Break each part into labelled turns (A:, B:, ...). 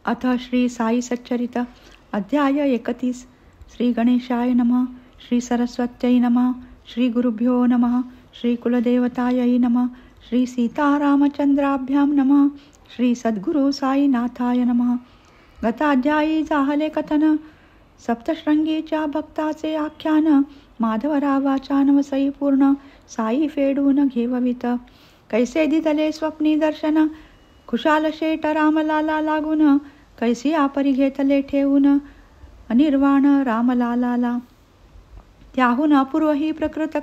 A: अथ श्री साई सच्चरित अध्याय 31. श्री गणेशाय नमः. श्री सरस्वत्यै नमः. श्री गुरुभ्यो नमः. श्री कुलदेवतायै नमः. श्री सीतारामचंद्राभ्यां नमः. श्री सद्गुरु साईनाथाय नमः. गताध्यायी झाले कथन सप्तशृंगीच्या भक्ताचे आख्यान. माधवरावाचा नवसई पूर्ण साई फेडून घेववित. कैसे दिदले स्वप्नी दर्शन खुशाल शेट रामलाला लागून. कैसी आपरी घेतले ठेवून अनिर्वाण रामलालाला. त्याहून अपूर्व ही प्रकृत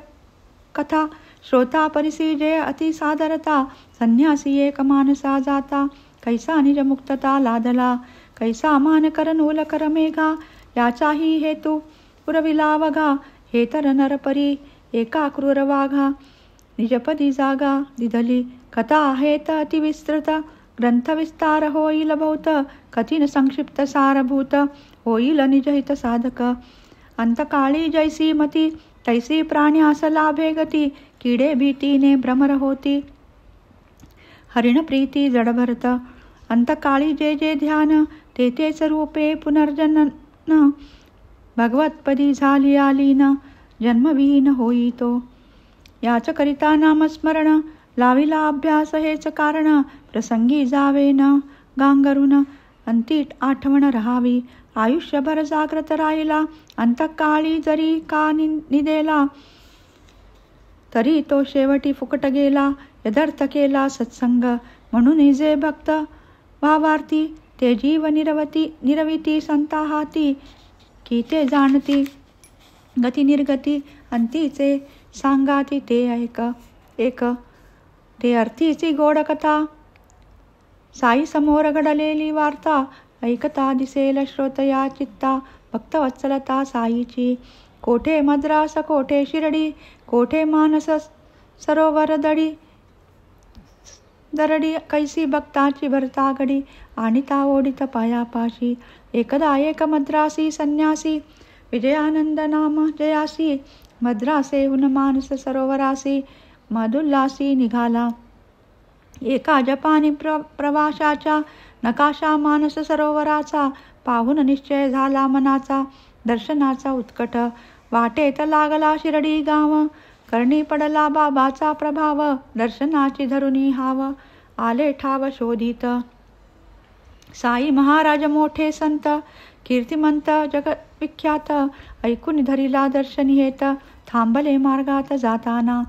A: कथा श्रोता परिसी जे अति सादरता. संन्यासी एक मानसा जाता कैसा निज मुक्तता लादला. कैसा मान कर नूल कर मेघा याचाही हेतू पुरविला वघा. हे तर नरपरी एका क्रूर वाघा निजपदी जागा दिधली. कथा आहेत अतिविस्तृत ग्रंथ विस्तार होईल बहुत. कठीण संक्षिप्त सारभूत होईल निजहित साधक. अंतकाळी जैसी मती तैसी प्राण्यास लाभे गती. किडे भीतीने भ्रमर होती हरिण प्रीती जडभरत. अंतकाळी जे जे ध्यान ते तेच रूपे पुनर्जनन. भगवतपदी झाली आलीन जन्मविहीन होई तो. याच करिता नामस्मरण लाविला अभ्यास हेच कारण. प्रसंगी जावे न गांगरून अंती आठवण राहावी. आयुष्यभर जाग्रत राहिला अंतकाळी जरी का निदेला. तरी तो शेवटी फुकट गेला. यदर्थ केला सत्संग म्हणून जे भक्त भावार्थी. ते जीव निरविती संता हाती. की ते जाणती गती निर्गती अंतीचे सांगाती ते एक. ते अर्थीची गोड कथा साई समोर घडलेली वार्ता. ऐकता दिसेल श्रोतया चित्ता भक्तवत्सलता साईची. कोठे मद्रास कोठे शिर्डी कोठे मानस सरोवर दरडी. कैसी भक्ताची भरता घडी आणिता ओढित पायापाशी. एकदा एक मद्रासी संन्यासी विजयानंद नाम जयासी. मद्रासेहून मानस सरोवरासी मधुल्लासी निघाला. एका जपानी प्रवाशाच्या नकाशा मानस सरोवराचा पाहून निश्चय झाला मनाचा. दर्शनाचा उत्कट वाटेत लागला शिर्डी गाव. करणी पडला बाबाचा प्रभाव. दर्शनाची धरुणी हाव आले ठाव शोधित. साई महाराज मोठे संत कीर्तिमंत जगविख्यात. ऐकून धरिला दर्शनी हेत थांबले मार्गात जाताना.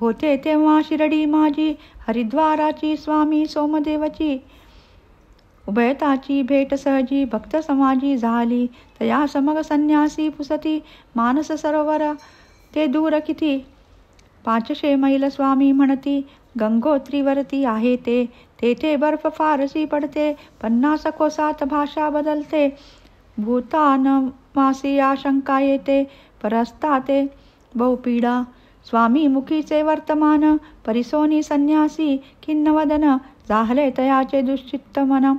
A: होते तेव्हा शिर्डी माझी हरिद्वाराची स्वामी सोमदेवची. उभयताची भेट सहजी भक्त समाजी झाली. तया समग संन्यासी पुसती मानस सरोवर ते दूर किती. 500 मैल स्वामी म्हणती गंगोत्रीवरती आहे ते. तेथे बर्फ फारसी पडते 50 कोसात भाषा बदलते. भूतानवासी आशंका येते परस्ता ते बहुपीडा. स्वामी मुखीचे वर्तमान परिसोनी संन्यासी खिन्नवदन. झाले तयाचे दुश्चित्त मन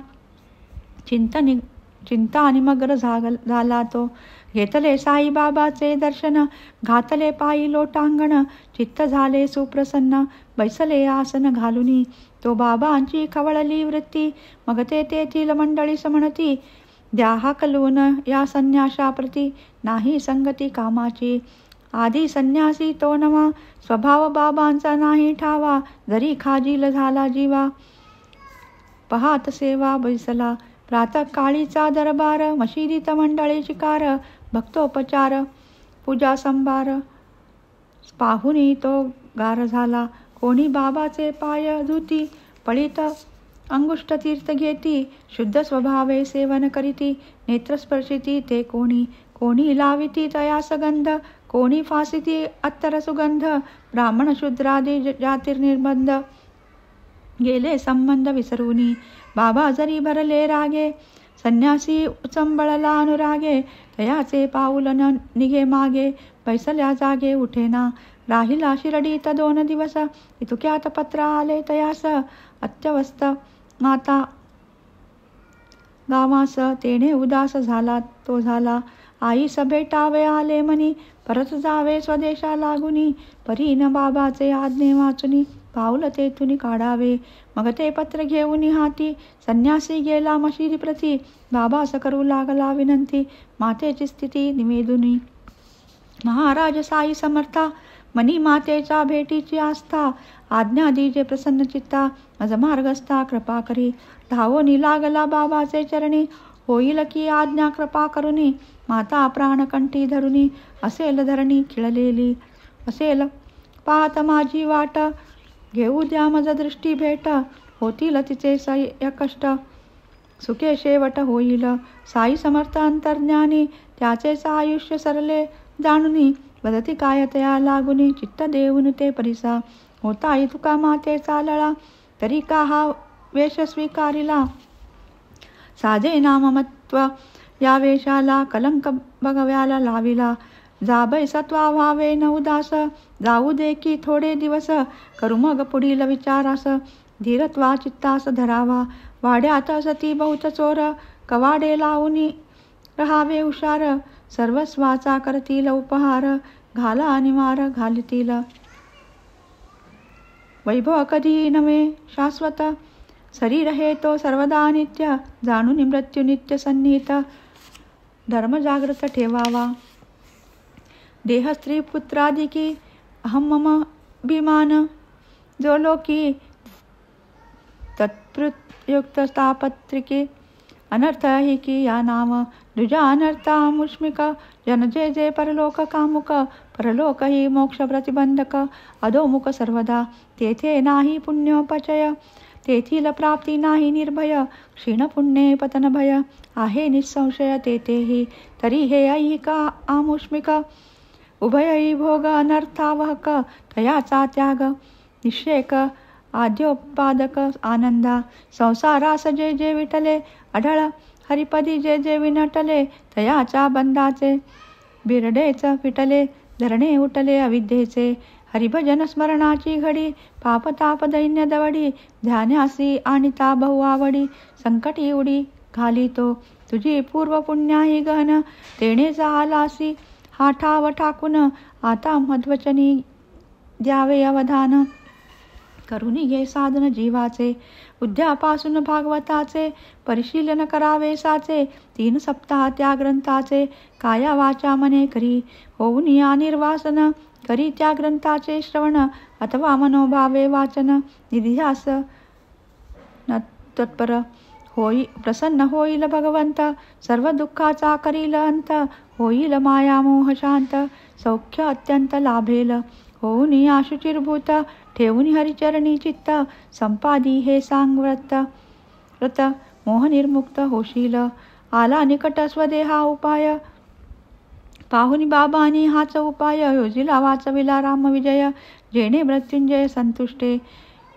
A: चिंता निमग्न झाला तो. घेतले साईबाबाचे दर्शन घातले पायी लोटांगण. चित्त झाले सुप्रसन्न बैसले आसन घालुनी. तो बाबांची खवळली वृत्ती मग ते तेथील मंडळीस म्हणती. द्या हाकलून या संन्याशाप्रती नाही संगती कामाची. आधी संन्यासी तो नवा स्वभाव बाबांचा नाही ठावा. जरी खाजील झाला जीवा पहात सेवा बैसला. प्रातःकाळीचा दरबार मशिदीत मंडळी चिकार. भक्तोपचार पूजा संभार पाहुनी तो गार झाला. कोणी बाबाचे पाय धुती पळीत अंगुष्ठ तीर्थ घेती. शुद्ध स्वभावे सेवन करीती नेत्रस्पर्शिती ते कोणी. कोणी लाविती तयास गंध कोणी फासिती अत्तर सुगंध. ब्राह्मण शूद्रादी जातीर्निर्बंध गेले संबंध विसरूनी. बाबा जरी भरले रागे संन्यासी उचंबळला अनुरागे. तयाचे पाऊल न निघे मागे बैसल्या जागे उठेना. राहिला शिर्डीत 2 दिवस इतुक्यात पत्र आले तयास. अत्यवस्थ माता गावास तेने उदास झाला तो झाला. आईस भेटावे आले मनी परत जावे स्वदेशा लागुनी. परीन बाबाचे आज्ञे वाचुनी पाऊल तेथून काढावे. मग ते पत्र घेऊन हाती संन्यासी गेला मशिदी प्रती. बाबास करू लागला विनंती, मातेची स्थिती निवेदुनी. महाराज साई समर्था, मनी मातेच्या भेटीची आस्था. आज्ञा दीजे प्रसन्न चित्ता, मज मार्गस्था कृपा करी. धावोनी लागला बाबाचे चरणी, होईल की आज्ञा कृपा करुनी. माता प्राणकंठी धरुनी, असेल धरणी खिळलेली. असेल पाहत माझी वाट, घेऊ द्या मज दृष्टी भेट. होतील तिचे सह्य कष्ट, सुखे शेवट होईल. साई समर्थ अंतर्ज्ञानी, त्याचेच आयुष्य सरले जाणुनी. वदती काय तया लागुनी, चित्त देऊन ते परिसा. होताई तुका मातेचा लळा, तरी का हा वेश स्वीकारिला. साजे नाममत्व या वेशाला, कलंक बघव्याला लाविला. जाबै सत्वा व्हावे न उदास, जाऊ दे की थोडे दिवस. करू मग पुढील विचारास, धीरत्वा चित्तास धरावा. वाड्यात सती बहुत चोर, कवाडे लावूनी रहावे हुशार. सर्वस्वाचा करतील उपहार, घाला निवार घालतील. वैभव कधी नव्हे शाश्वत, शरीर हे तो सर्वदा नित्य. जाणून मृत्यू नित्य सन्निहित, धर्म जागृत ठेवावा. देह स्त्री पुत्रादिकी, अहम मम अभिमान. जो लोकी तत्प्रयुक्त तापत्रिके, अनर्थ ही की या नाम. दुजा अनर्था मुष्मिक, जन जे जे परलोक कामुक. परलोक ही मोक्ष प्रतिबंधक, अधोमुख सर्वदा. तेथे नाही पुण्योपचय, तेथील प्राप्ती नाही निर्भय. क्षीण पुण्ये पतन भय, आहे निसंशय तेथेही. तरी हे ऐहिका आमुष्मिक, उभयही भोग अनर्थावहक. तयाचा त्याग निषेक, आद्योपादक आनंदा. संसारास जे जे विटले, अढळ हरिपदी जे जे विनटले. तयाच्या बंधाचे बिरडेच फिटले, धरणे उठले अविद्येचे. हरिभजन स्मरणाची घडी, पापताप दैन्य दवडी. ध्यानासी आणिता बहु आवडी, संकटी उडी घालितो. तुझी पूर्व पुण्याही गहन, तेणे झालासी हा ठाव ठाकून. आता मध्वचनी द्यावे अवधान, करुणी घे साधन जीवाचे. उद्यापासून भागवताचे परिशीलन करावे साचे. 3 सप्ताह त्या ग्रंथाचे, काया वाचा मने करी. होऊन या निर्वासन, करी त्या ग्रंथाचे श्रवण. अथवा मनोभावे वाचन, निध्यास न तत्पर होई. प्रसन्न होईल भगवंत, सर्व दुःखाचा करील अंत. होईल माया मोह शांत, सौख्य अत्यंत लाभेल. होऊन आशुचिरभूत, ठेवून हरिचरणी चित्त. संपादी हे सांग व्रत, मोहनिर्मुक्त होशील. आला निकट स्वदेहा उपाय, पाहुनी बाबानी हाच उपाय. योजिला वाचविला रामविजय, जेणे मृत्युंजय संतुष्टे.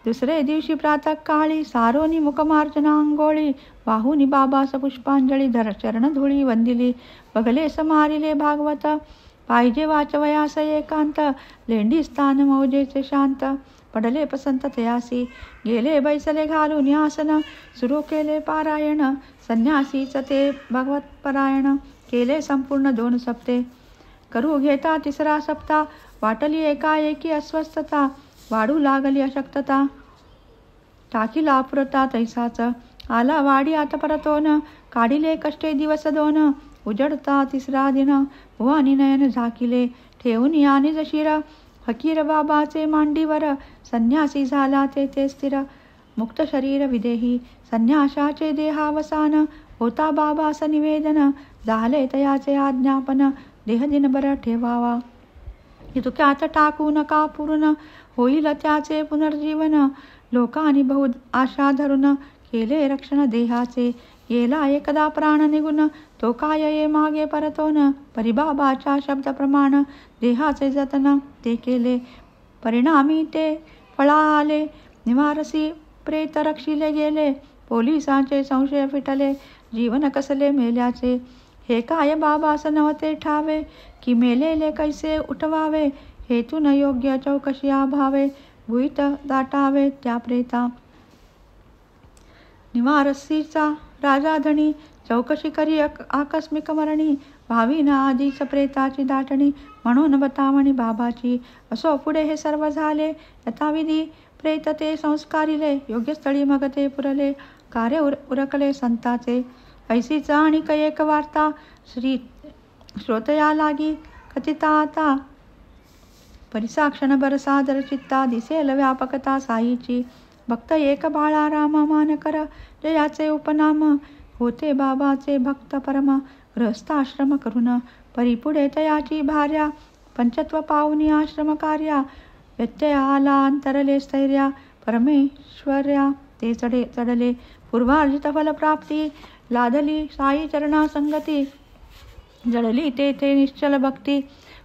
A: दुसरे दिवशी प्रातःकाळी, सारोनी मुखमार्जना अंघोळी. वाहुनी बाबास पुष्पांजली, धर चरणधुळी वंदिली. बघले समारिले भागवत, पाहिजे वाचवयास एकांत. लेंडी स्थान मौजेचे शांत, पडले पसंत तयासी. गेले बैसले घालून आसन, सुरू केले पारायण. संन्यासीच ते भगवत परायण, केले संपूर्ण 2 सप्ते. करू घेता 3रा सप्ताह, वाटली एकाएकी अस्वस्थता. वाढू लागली अशक्तता, टाकीला अपुरता तैसाच. आला वाडी आता परतोन, काढिले कष्टे दिवस 2. उजडता 3रा दिन, भुवानी नयन झाकिले. ठेवून यानिज शिर, फकीर बाबाचे मांडीवर. संन्यासी झाला तेथे स्थिर, मुक्त शरीर विदेही. संन्यासाचे देहावसान, होता बाबास निवेदन. झाले तयाचे आज्ञापन, देह दिनभर ठेवावा. तुक्यात टाकू नका पूर्ण, होईल त्याचे पुनर्जीवन. लोकांनी बहु आशा धरून, केले रक्षण देहाचे. गेला एकदा प्राण निघून, तो काय ये मागे परतोन. परिबाबाच्या शब्द प्रमाण, देहाचे जतन ते केले. परिणामी ते फळा आले, निवारसी प्रेत रक्षिले गेले. पोलिसांचे संशय फिटले, जीवन कसले मेल्याचे. हे काय बाबास नव्हते ठावे, की मेलेले कैसे उठवावे. हेतून योग्य चौकशी अभावे, भुईत दाटावे त्या प्रेता. निवारसीचा राजा धणी, चौकशी करी आकस्मिक मरणी. व्हावी ना आधीच प्रेताची दाटणी, म्हणून बतावणी बाबाची. असो पुढे हे सर्व झाले यथाविधी. प्रेत ते संस्कारिले, योग्य स्थळी मग ते पुरले, कार्य उरकले संताचे. ऐसीच आणि एक वार्ता श्रोतया लागी कथिता आता, परिसाक्षण बरसादर चित्ता, दिसेल व्यापकता साईची. भक्त एक बाळा राम मान कर, जयाचे उपनाम, होते बाबाचे भक्त परम. गृहस्थाश्रम करून परिपुढे तयाची भार्या, पंचत्व पाहुनी आश्रम कार्या. व्यत्यय आला अंतरले स्थैर्या, परमेश्वर्या ते चढले. पूर्वार्जित फलप्राप्ती, लादली साई चरणा संगती. जडली तेथे निश्चल भक्ती,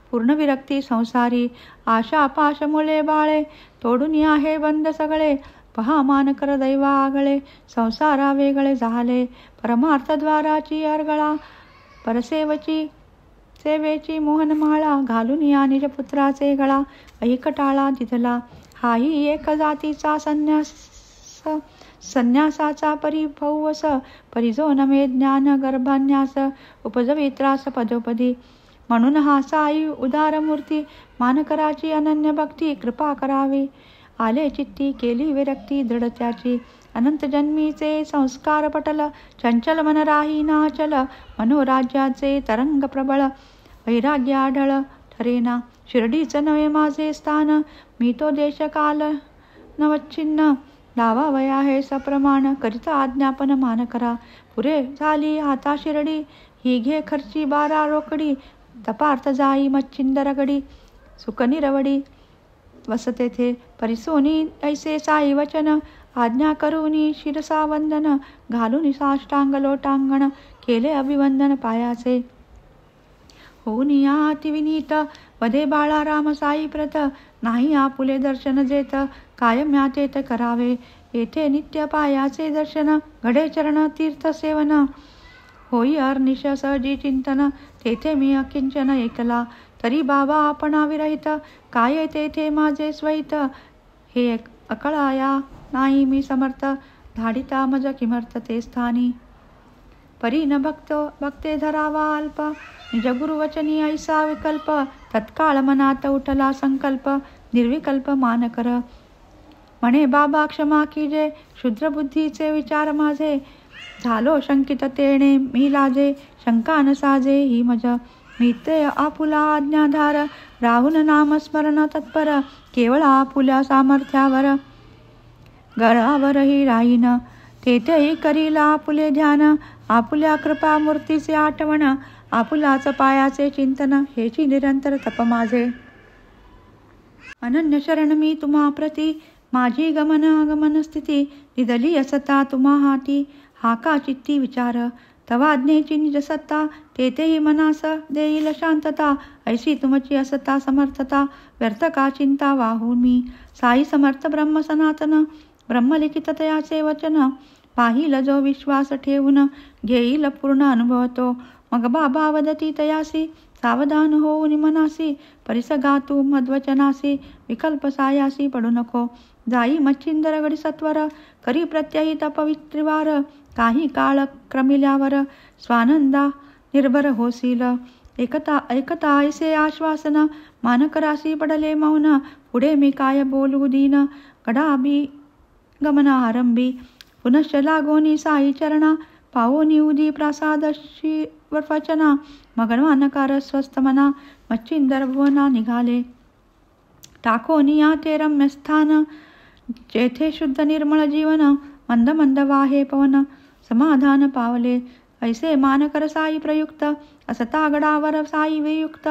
A: पूर्ण विरक्ती संसारी. आशा पाश मुळे बाळे, तोडून आहे बंद सगळे. पहा मान कर दैवा आगळे, संसारा वेगळे झाले. परमार्थद्वाराची अर्गळा, परसेवेची मोहनमाळा. घालून या निजपुत्राचे गळा, ऐकटाळा दिधला. हाही एक जातीचा संन्यासाचा परिभवस. परिजो नमे ज्ञान गर्भान्यास, उपजवित्रास पदोपदी. म्हणून हा साई उदारमूर्ती, मानकराची अनन्य भक्ती. कृपा करावी आले चित्ती, केली विरक्ती दृढ त्याची. अनंत जन्मीचे संस्कार पटल, चंचल मन राही नाचल. मनोराज्याचे तरंग प्रबळ, वैराग्य आढळ ठरेना. शिर्डीच नवे माझे स्थान, मी तो देश काल नवच्छिन्न. लावावया हे सप्रमाण, करिता आज्ञापन मान करा. पुरे झाली आता शिर्डी, ही घे खर्ची 12 रोकडी. तपार्थ जाई मच्छिंदर गडी, सुख निरवडी वसते थे. परिसोनी ऐसे साई वचन, आज्ञा करूनी शिरसा वंदन. घालून साष्टांग लोटांगण, केले अभिवंदन पायाचे. होऊन या अतिविनीत, वधे बाळा राम साई प्रत. नाही आपुले दर्शन जेत, कायम यातेत करावे. येथे नित्य पायाचे दर्शन, घडे चरण तीर्थ सेवन. होई अर्निश सहजी चिंतन, तेथे मी अकिंचन एकला. तरी बाबा आपणा विरहित, काय तेथे माझे स्वहित. हे अकळाया नाही मी समर्थ, धाडिता मज किमर्थ ते स्थानी. परी न भक्ते धरावा अल्प, निज गुरुवचनी ऐसा विकल्प. तत्काळ मनात उठला संकल्प, निर्विकल्प मान कर. म्हणे बाबा क्षमा कीजे, क्षुद्र बुद्धीचे विचार माझे. झालो शंकित तेणे मी लाजे, शंका न साजे ही मज. मी ते आपुला आज्ञाधार, राहून नामस्मरण तत्पर. केवळ आपुल्या सामर्थ्यावर, गळावरही राहीन. तेथेही करीला आपुले ध्यान, आपुल्या कृपा मूर्तीचे आठवण. आपुलाच पायाचे चिंतन, हेची निरंतर तप माझे. अनन्य शरण मी तुम्हा प्रती, माझी गमन आगमन स्थिती. निधली असता तुम्हा हाती, हाका चित्ती विचार. तवाज्ञेची निज सत्ता, तेथेही मनास देईल शांतता. ऐशी तुमची असता समर्थता, व्यर्थ का चिंता वाहून मी. साई समर्थ ब्रह्म सनातन, ब्रह्मलिखित तयाचे वचन. पाहिल जो विश्वास ठेवून, घेईल पूर्ण अनुभव तो. मग बाबा वदती तयासी, सावधान होऊन मनासी. परिसगा तू मद्वचनासी, विकल्प सायासी पडू नको. जाई मच्छिंदर गडी सत्वर, करी प्रत्यहित पवित्रिवार. काही काळ क्रमिल्यावर, स्वानंदा निर्भर होसील. ऐकता ऐसे आश्वासन, मानकरासी पडले मौन. पुढे मी काय बोलू दीन, गडाबी गमन आरंभी. पुनश्च लागोनी साई चरणा, पावोनी उदी प्रासादशी वचना. मग मानकार स्वस्थ मना, मच्छिंदर भुवना निघाले. टाकोनी या ते रम्य स्थान, जेथे शुद्ध निर्मळ जीवन. मंद मंद वाहे पवन, समाधान पावले. ऐसे मानकर साई प्रयुक्त, असता गडावर साई वियुक्त.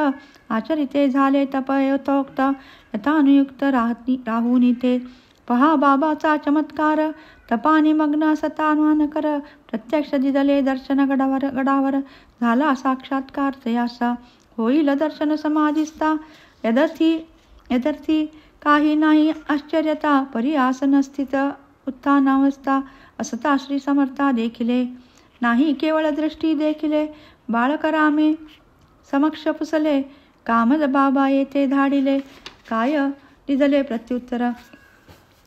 A: आचरिते झाले तप यथोक्त, यथानुयुक्त राहुनी ते. पहा बाबाचा चमत्कार, तपानी मग्न असता मानकर. प्रत्यक्ष दिदले दर्शन गडावर, झाला साक्षात्कार तयासा. होईल दर्शन समाधीस्था, यदर्थी काही नाही आश्चर्यता. परी आसन स्थित उत्थानावस्था, असता श्री समर्था देखिले. नाही केवळ दृष्टी देखिले, बाळकरामे समक्ष पुसले. कामद बाबा येथे धाडिले, काय दिदले प्रत्युत्तर.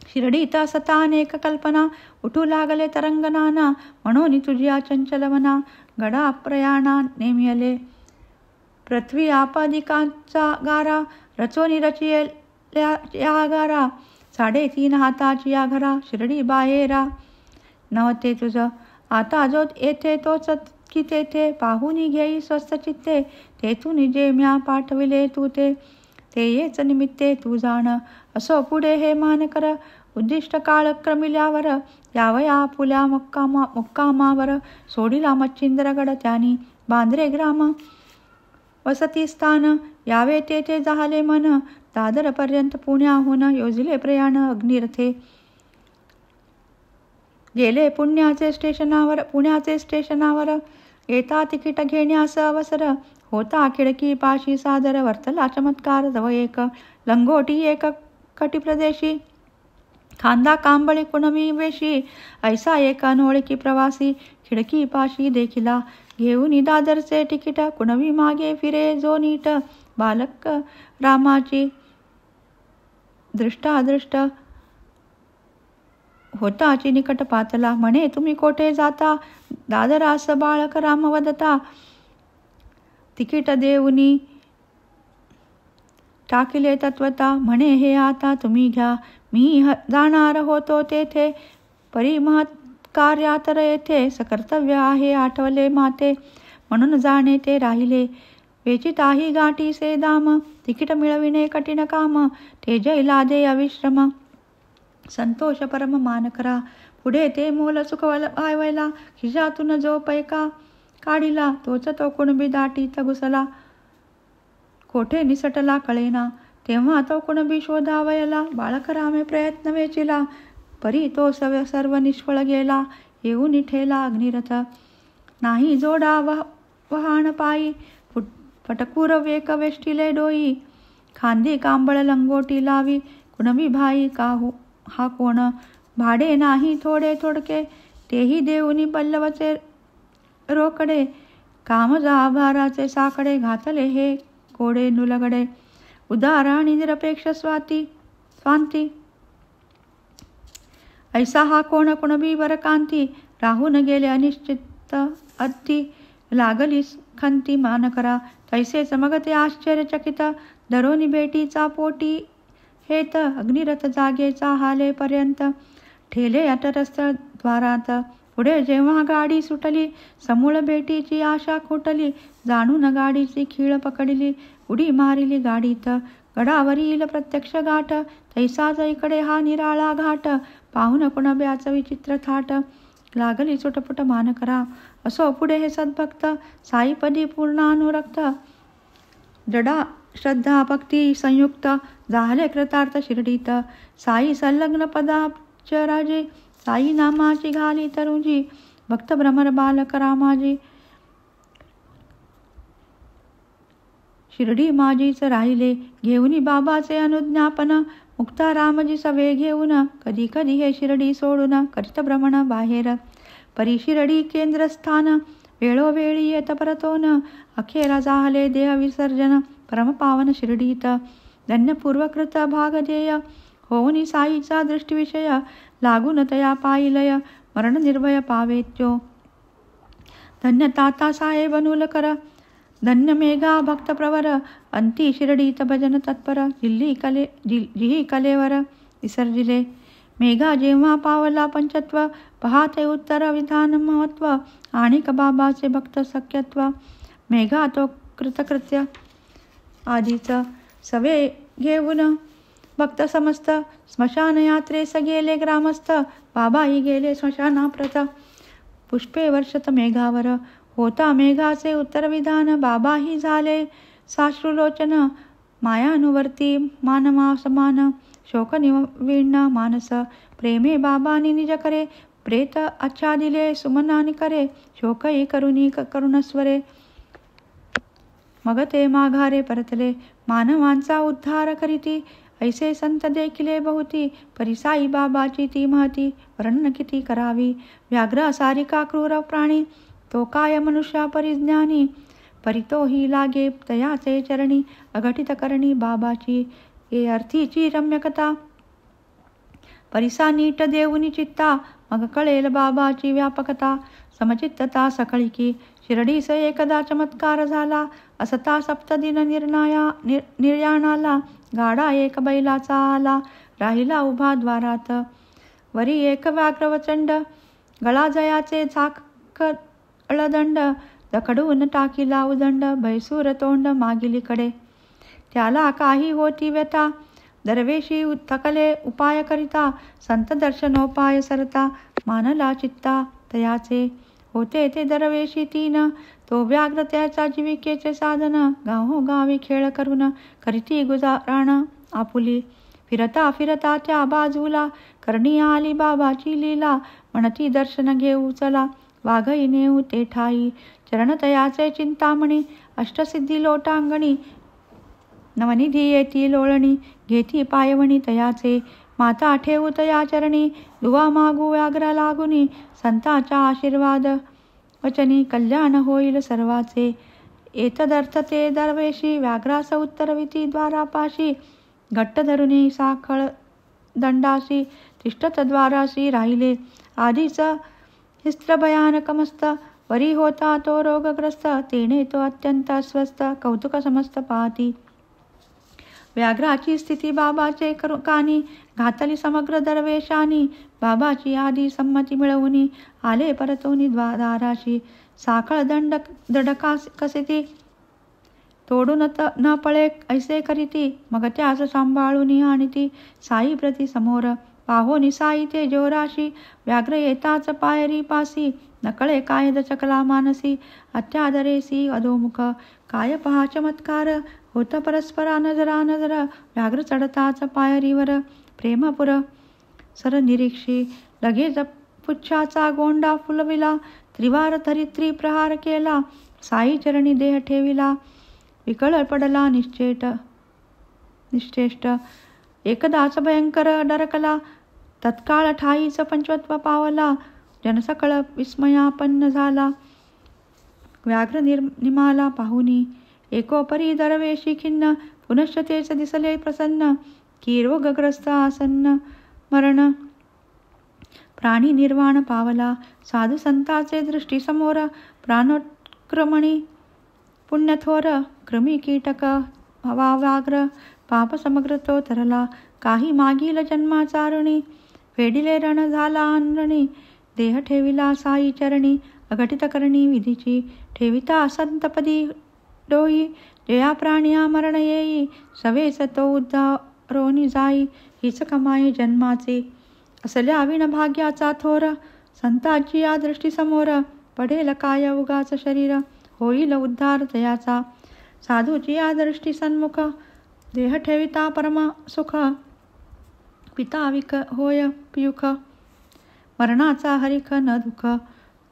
A: शिर्डीत असता अनेक कल्पना, उठू लागले तरंग नाना. म्हणून तुझ्या चंचल मना, गडा प्रयाणा नेमियले. पृथ्वी आपादिकांचा गारा, रचोनी रचियल्या या गारा. 3.5 हाताची या घरा शिर्डी बाहेरा. नव्हते तुझ आता जो येथे तोच की तेथे पाहून घेई स्वस्त चित्ते. तेथून जे म्या पाठविले तू ते येच निमित्ते तू जाण. असो पुढे हे मान कर उद्दिष्ट काळ क्रमिल्यावर. यावया पुल्या मुक्कामावर सोडिला मच्छिंद्रगड त्यानी बांद्रे ग्राम वसती स्थान. यावे तेथे झाले मन दादरपर्यंत पुण्याहून योजले प्रयाण अग्निरथे. गेले पुण्याचे स्टेशनावर येता तिकीट घेण्यास अवसर. होता खिडकी पाशी सादर वर्तला चमत्कार. जवळ एक लंगोटी एक कटिप्रदेशी खांदा कांबळी कुणबी वेशी. ऐसा एक अनोळखी प्रवासी खिडकी पाशी देखिला घेऊन दादरचे तिकीट. कुणबी मागे फिरे जो नीट बालक रामाची दृष्टादृष्ट होताची निकट पातला. म्हणे तुम्ही कोठे जाता दादरास बाळक राम वदता. तिकीट देऊनी टाकिले तत्वता. म्हणे हे आता तुम्ही घ्या मी जाणार होतो तेथे. परिमहत कार्यातर येथे सकर्तव्य आहे आठवले माते. म्हणून जाणे ते राहिले वेचिताही गाठी से दाम. तिकीट मिळविणे कठीण काम ते जैला दे अविश्रम. संतोष परम मान करा पुढे ते मोल चुकवायला. खिशातून जो पैका काढिला तोच तो कुणबी दाटीत घुसला. कोठे निसटला कळेना तेव्हा तो कुणबी शोधावयला. बाळकरामे प्रयत्न वेचिला परी तो सर्व निष्फळ गेला. येऊन ठेला अग्निरथ नाही जोडा वहाण पायी. पटकूर वेक वेष्टिले डोई खांदी कांबळ लंगोटी लावी. कुणबी भाई हा कोण भाडे नाही थोडे थोडके. तेही देऊनी पल्लवचे रोकडे. कामजा आभाराचे साकडे घातले हे कोडे नुलगडे. उदार आणि निरपेक्ष स्वांती ऐसा हा कोण कुणबी वर कांती. राहून गेले अनिश्चित अत्ती लागली खंती मान करा. तैसेच मग ते आश्चर्यचकित दरोनी भेटीचा पोटी हेत. अग्निरथ जागेचा हालेपर्यंत ठेले अटरस्थ द्वारात. पुढे जेव्हा गाडी सुटली समूळ भेटीची आशा खुटली. जाणून गाडीची खीळ पकडली उडी मारिली गाडीत. गडावरील प्रत्यक्ष गाठ तैसाच इकडे हा निराळा घाट. पाहून कुणब्याचं विचित्र थाट लागली सुटपुट मान करा. असो पुढे हे सद्भक्त साईपदी पूर्णानुरक्त. जडा श्रद्धा भक्ती संयुक्त झाले कृतार्थ शिर्डीत. साई संलग्न पदाब्ज राजे साई नामाची घाली तरुजी. भक्त भ्रमर बालक रामाजी शिर्डी माझीच राहिले. घेऊनी बाबाचे अनुज्ञापन मुक्ता रामजी सवे घेऊन. कधी कधी हे शिर्डी सोडून करीत भ्रमण बाहेर. परी शिर्डी केंद्रस्थान वेळोवेळी येत परतोन. अखेरा झाले देह विसर्जन परमपावन शिर्डीत. धन्यपूर्वकृत भागधेय होऊनी साईचा दृष्टीविषय. लागून तया पाहिलय मरण निर्भय पावेत्यो. धन्य ताता साहेब नुलकर धन्य मेघा भक्त प्रवर. अंती शिर्डीत भजन तत्पर जिही कलेवर विसर्जिले. मेघा जेव्हा पावला पंचत्व पाहते उत्तर विधान महत्व. आणिक बाबाचे भक्त सख्यत्व. मेघा तो कृतकृत्य आधीच सवे घेऊन भक्त समस्त. स्मशान यात्रेस गेले ग्रामस्थ बाबाही गेले स्मशानाप्रत. पुष्पे वर्षत मेघावर होता मेघाचे उत्तर विधान. बाबाही झाले साश्रुलोचन मायानुवर्ती मानवा समान. शोक निवीर्ण मानस प्रेमे बाबानी निज करे. प्रेत आच्छादिले सुमनानी करे. शोकही करुणी करुणस्वरे. मग ते माघारे परतले मानवांचा उद्धार करीती. ऐसे संत देखिले बहुती परी साई बाबाची ती महती. वर्णन किती करावी व्याघ्र सारिका क्रूर प्राणी. तो काय मनुष्या परिज्ञानी परी तोही लागे तयाचे चरणी. अघटित करणी बाबाची ये अर्थीची रम्यकथा. परिसा नीट देऊनी चित्ता मग कळेल बाबाची व्यापकता. समचित्तता सकळीकी शिर्डीस एकदा चमत्कार झाला. असता सप्तदिन निर्याणाला गाडा एक बैलाचा आला. राहिला उभा द्वारात. वरी एक व्याघ्रवचंड गळा जयाचे झाकळदंड, जखडून टाकीला उदंड, भैसूर तोंड मागिलीकडे. त्याला काही होती व्यथा, दरवेशी थकले उपाय करिता, संत दर्शनोपाय सरता, मानला चित्ता तयाचे. होते ते दरवेशी तीन, तो व्याघ्र त्याच्या जीविकेचे साधन. गावोगावी खेळ करून करीती गुजाराण आपुली. फिरता फिरता त्या बाजूला करणी आली बाबाची लीला. म्हणती दर्शन घेऊ चला, वाघई नेऊ ते ठाई. चरण तयाचे चिंतामणी, अष्टसिद्धी लोटांगणी. नवनिधी येती लोळणी, घेती पायवणी तयाचे. माता ठेवू तया चरणी, दुवा मागू व्याघ्र लागुनी. संतांचा आशीर्वाद वचनी, कल्याण होईल सर्वाचे. एतदर्थ ते दरवेशी, व्याघ्रास उत्तरविती द्वारापाशी. घट्ट धरुनी साखळ दंडाशी, तिष्ठत द्वाराशी राहिले. आधीच हिस्त्र भयानक मस्त, वरी होता तो रोगग्रस्त. तेने तो अत्यंत अस्वस्थ, कौतुक समस्त पाहती. व्याघ्राची स्थिती बाबाचे कानी, घातली समग्र दरवेशानी. बाबाची आधी संमती मिळवून आले परतोनी दाराशी. साखळ दंडका कसिती, तोडून न पळे ऐसे करीती. मग त्यास सांभाळून आणीती साई प्रति समोर. पाहोनी साई ते जोराशी, व्याघ्र येताच पायरी पासी. नकळे काय दचकला मानसी, अत्यादरेसी अधोमुख. काय पहा चमत्कार, होत परस्परा नजरा नजर. व्याघ्र चढताच पायरीवर, प्रेमपुर सर निरीक्षी. लगेच पुच्छाचा गोंडा फुलविला, त्रिवार धरित्री प्रहार केला. साई चरणी देह ठेविला, विकळ पडला निश्चेष्ट. एकदाच भयंकर डरकला, तत्काळ ठाईच पंचत्व पावला. जनसकळ विस्मयापन्न झाला, व्याघ्र निमाला पाहुनी. एकोपरी दरवेशी खिन्न, पुनश्च तेच दिसले प्रसन्न. की रोगग्रस्त आसन्न मरण, प्राणी निर्वाण पावला. साधू संताचे दृष्टी समोर, प्राणोत्क्रमणी पुण्यथोर. कृमी कीटक व्याघ्र, पाप समग्र तो तरला. काही मागील जन्माचारुणी, फेडिले रण झाला अनरणी. देह ठेविला साई चरणी, अघटित करणी विधीची. ठेविता संतपदी डोई, जया प्राण्या मरण येई. सवेस तो उद्धारोनी जाई, हीच कमाई जन्माची. असल्या विणभाग्याचा थोर, संतांची या दृष्टी समोर. पडेल काय उगाच शरीर, होईल उद्धार तयाचा. साधूची या दृष्टी सन्मुख, देह ठेविता परम सुख. पिता विक होय पियुख, मरणाचा हरिख न दुःख.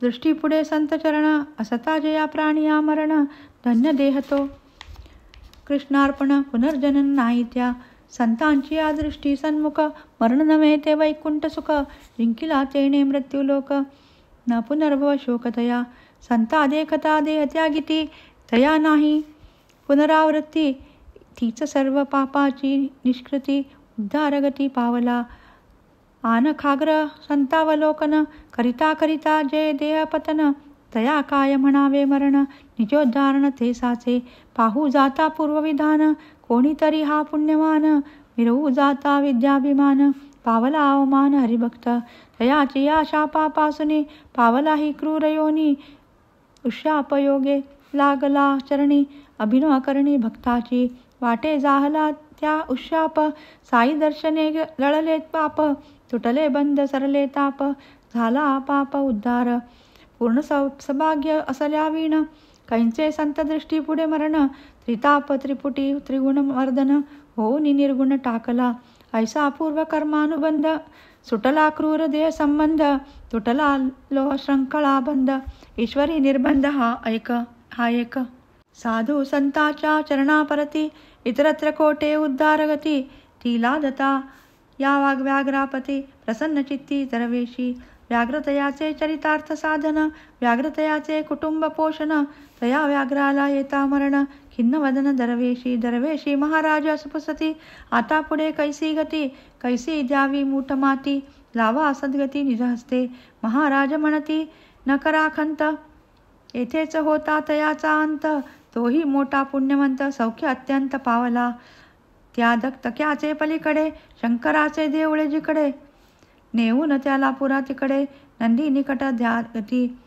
A: दृष्टी पुढे संत चरण, असता जया प्राणिया मरण. धन्य देह तो कृष्णार्पण, पुनर्जनन नाही त्या. संतांची या दृष्टी सन्मुख, मरण नव्हे ते वैकुंठ सुख. जिंकिला तेने मृत्यूलोक, न पुनर्भव शोक तया. संता देखता देह त्यागिती, तया नाही पुनरावृत्ती. तीच सर्व पापाची निष्कृती, उद्धारगती पावला. आन खाग्र संतावलोकन, करिता करिता जय देह पतन. तया काय म्हणावे मरण, निजोद्धारण ते साचे. पाहू जाता पूर्वविधान, कोणीतरी हा पुण्यवान. मिरवू जाता विद्याभिमान, पावला अवमान हरिभक्त. तयाची या शापापासुनी, पावला ही क्रूर योनी. उशापयोगे लागला चरणी, अभिनव करणी भक्ताची. वाटे जाहला त्या उशाप, साई दर्शने जळले पाप. तुटले बंद सरले ताप, झाला पाप उद्धार. पूर्ण सौभाग्य असल्या विण, कैंचे संत दृष्टी पुढे मरण. त्रिताप त्रिपुटी त्रिगुण मर्दन, होऊन निर्गुण टाकला. ऐसा पूर्व कर्मानुबंध, सुटला क्रूर देह संबंध. तुटला लोह शृंखळा बंद, ईश्वरी निर्बंध हा एक. साधू संताच्या चरणापरती, इतरत्र कोटे उद्धारगती. तिला दता या व्याघ्रापती, प्रसन्न चित्ती दरवेशी. व्याघ्रतयाचे चरितार्थ साधन, व्याघ्रतयाचे कुटुंब पोषण. तया व्याघ्राला येता मरण, खिन्न वदन दरवेशी. दरवेशी महाराज सुपसती, आता पुढे कैसी गती. कैसी द्यावी मूठ माती, लावा सद्गती निजहस्ते. महाराज म्हणती न करा खंत, येथेच होता तयाचा अंत. तोही मोठा पुण्यवंत, सौख्य अत्यंत पावला. त्या दत्तक्याचे पलीकडे शंकराचे देऊळे जिकडे, नेऊन त्याला पुरा तिकडे नंदी निकट ध्यागती.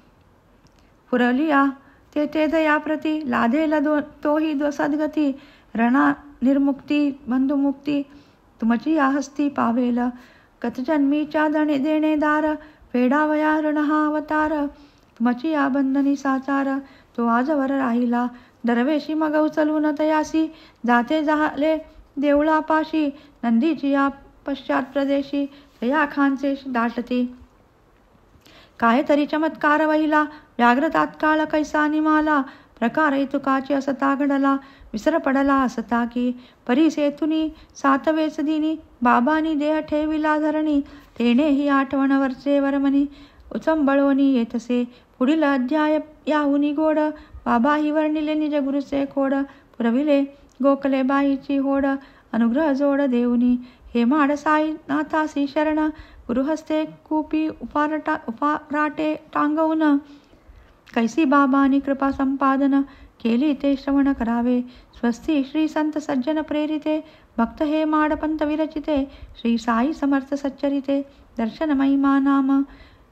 A: पुरलिया तेथे दयाप्रती लाधेल तोही सद्गती. रणा निर्मुक्ती बंधुमुक्ती तुमची या हस्ती पावेल. गतजन्मीच्या देणेदार फेडावया ऋण हा अवतार. तुमची या बंधनी साचार तो आजवर राहिला. दरवेशी मग उचलून तयासी जाते झाले देऊळापाशी. नंदीची या पश्चात प्रदेशी तया खांचे दाटती. काय तरी चमत्कार वहिला व्याघ्र तात्काळ कैसा निमाला. प्रकार तुकाची असता घडला विसर पडला असता की. परिसेतुनी सातवेच दिनी बाबांनी देह ठेविला धरणी. तेने ही आठवण वरचे वर्मनी उचंबळोनी येतसे. पुढील अध्याय याहुनी गोड बाबा ही वर्णिले निज गुरुचे खोड. पुरविले गोकले बाईची होड अनुग्रह जोड देऊनी. हे माड साई नाथासी शरण गुरुहस्ते कूपी उपाराटे टांगवून. कैसी बाबांनी कृपा संपादन केली ते श्रवण करावे. स्वस्ती श्री संत सज्जन प्रेरिते भक्त हे माडपंत विरचिते. श्री साई समर्थ सच्चरिते दर्शन महिमा नाम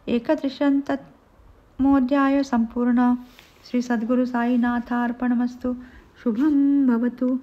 A: 31मोध्याय संपूर्ण. श्री सद्गुरु साईनाथार्पणमस्तु. शुभं भवतु.